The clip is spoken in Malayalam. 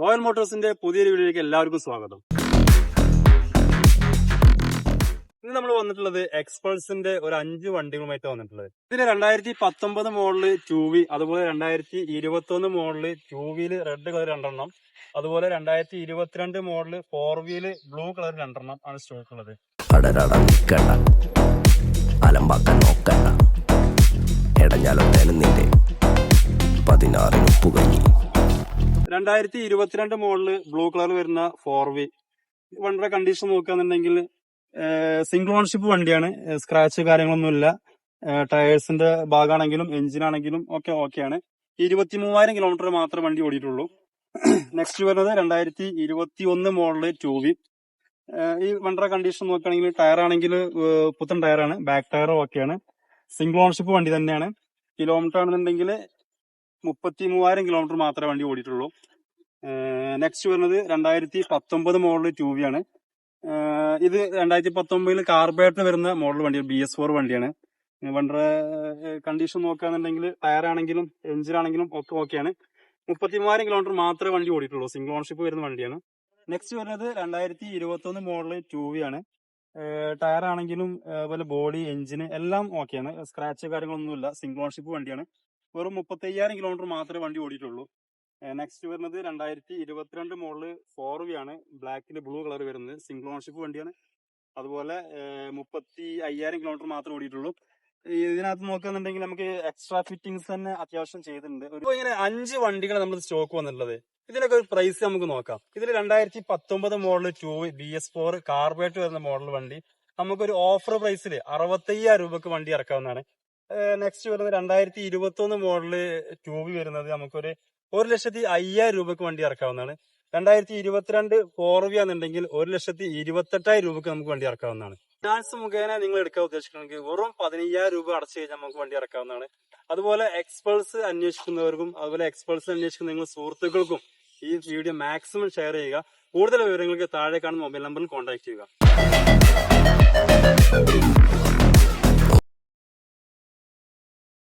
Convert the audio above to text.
റോയൽ മോട്ടോഴ്സിന്റെ പുതിയൊരു വീഡിയോയിലേക്ക് എല്ലാവർക്കും സ്വാഗതം. ഇന്ന് നമ്മൾ വന്നിട്ടുള്ളത് എക്സ്പൾസിന്റെ ഒരു 5 വണ്ടികളുമായിട്ട് വന്നിട്ടുള്ളത്. ഇതിന് 2019 മോഡല് 2V, അതുപോലെ 2021 മോഡല് 2Vയില് റെഡ് കളർ 2 അതുപോലെ 2022 മോഡല് 4Vയില് ബ്ലൂ കളർ 2 ആണ് സ്റ്റോക്ക് ഉള്ളത്. 2022 മോഡല് ബ്ലൂ കളർ വരുന്ന 4V വണ്ടിയുടെ കണ്ടീഷൻ നോക്കുകയാണെന്നുണ്ടെങ്കിൽ സിംഗിൾ ഓൺഷിപ്പ് വണ്ടിയാണ്. സ്ക്രാച്ച് കാര്യങ്ങളൊന്നുമില്ല. ടയേഴ്സിന്റെ ഭാഗമാണെങ്കിലും എഞ്ചിനാണെങ്കിലും ഒക്കെ ഓക്കെയാണ്. 23,000 കിലോമീറ്റർ മാത്രമേ വണ്ടി ഓടിയിട്ടുള്ളൂ. നെക്സ്റ്റ് വരുന്നത് 2021 മോഡല് 2V. ഈ വണ്ടിയുടെ കണ്ടീഷൻ നോക്കുകയാണെങ്കിൽ ടയർ ആണെങ്കിൽ പുത്തൻ ടയറാണ്, ബാക്ക് ടയർ ഓക്കെയാണ്. സിംഗിൾ ഓൺഷിപ്പ് വണ്ടി തന്നെയാണ്. കിലോമീറ്റർ ആണെന്നുണ്ടെങ്കിൽ 33,000 കിലോമീറ്റർ മാത്രമേ വണ്ടി ഓടിയിട്ടുള്ളൂ. നെക്സ്റ്റ് വരുന്നത് 2019 മോഡൽ 2V ആണ്. ഇത് 2019 കാർബേറ്റർ വരുന്ന മോഡൽ വണ്ടിയാണ്, BS4 വണ്ടിയാണ്. വണ്ടിയുടെ കണ്ടീഷൻ നോക്കുകയാണെന്നുണ്ടെങ്കിൽ ടയർ ആണെങ്കിലും എഞ്ചിനാണെങ്കിലും ഒക്കെ ഓക്കെയാണ്. 33,000 കിലോമീറ്റർ മാത്രമേ വണ്ടി ഓടിയിട്ടുള്ളൂ. സിംഗിൾ ഓൺഷിപ്പ് വരുന്ന വണ്ടിയാണ്. നെക്സ്റ്റ് വരുന്നത് 2021 മോഡൽ 2V ആണ്. ടയർ ആണെങ്കിലും അതുപോലെ ബോഡി എഞ്ചിന് എല്ലാം ഓക്കെയാണ്. സ്ക്രാച്ച് കാര്യങ്ങളൊന്നുമില്ല. സിംഗിൾ ഓൺഷിപ്പ് വണ്ടിയാണ്. വെറും 35,000 കിലോമീറ്റർ മാത്രമേ വണ്ടി ഓടിയിട്ടുള്ളൂ. നെക്സ്റ്റ് വരുന്നത് 2022 മോഡല് 4V ആണ്. ബ്ലാക്കിൽ ബ്ലൂ കളർ വരുന്നത് സിംഗിൾ ഓൺഷിപ്പ് വണ്ടിയാണ്. അതുപോലെ 35,000 കിലോമീറ്റർ മാത്രമേ ഓടിയിട്ടുള്ളൂ. ഇതിനകത്ത് നോക്കുകയാണെന്നുണ്ടെങ്കിൽ നമുക്ക് എക്സ്ട്രാ ഫിറ്റിംഗ്സ് തന്നെ അത്യാവശ്യം ചെയ്തിട്ടുണ്ട്. ഇങ്ങനെ 5 വണ്ടികൾ നമ്മൾ സ്റ്റോക്ക് വന്നിട്ടുള്ളത്. ഇതിനൊക്കെ ഒരു പ്രൈസ് നമുക്ക് നോക്കാം. ഇതിൽ 2019 മോഡൽ 2V BS4 കാർബേറ്റ് വരുന്ന മോഡൽ വണ്ടി നമുക്കൊരു ഓഫർ പ്രൈസിൽ 65,000 രൂപക്ക് വണ്ടി ഇറക്കാവുന്നതാണ്. നെക്സ്റ്റ് വരുന്നത് 2021 മോഡല് 2V വരുന്നത് നമുക്കൊരു 1,05,000 രൂപക്ക് വണ്ടി ഇറക്കാവുന്നതാണ്. 2022 4V ആണെന്നുണ്ടെങ്കിൽ 1,28,000 രൂപക്ക് നമുക്ക് വണ്ടി ഇറക്കാവുന്നതാണ്. ഫിനാൻസ് മുഖേന നിങ്ങൾ എടുക്കാൻ ഉദ്ദേശിക്കണമെങ്കിൽ വെറും 15,000 രൂപ അടച്ചു കഴിഞ്ഞാൽ നമുക്ക് വണ്ടി ഇറക്കാവുന്നതാണ്. അതുപോലെ എക്സ്പൾസ് അന്വേഷിക്കുന്നവർക്കും അതുപോലെ എക്സ്പൾസ് അന്വേഷിക്കുന്ന നിങ്ങൾ സുഹൃത്തുക്കൾക്കും ഈ വീഡിയോ മാക്സിമം ഷെയർ ചെയ്യുക. കൂടുതൽ വിവരങ്ങൾക്ക് താഴെ കാണുന്ന മൊബൈൽ നമ്പറിൽ കോൺടാക്ട് ചെയ്യുക.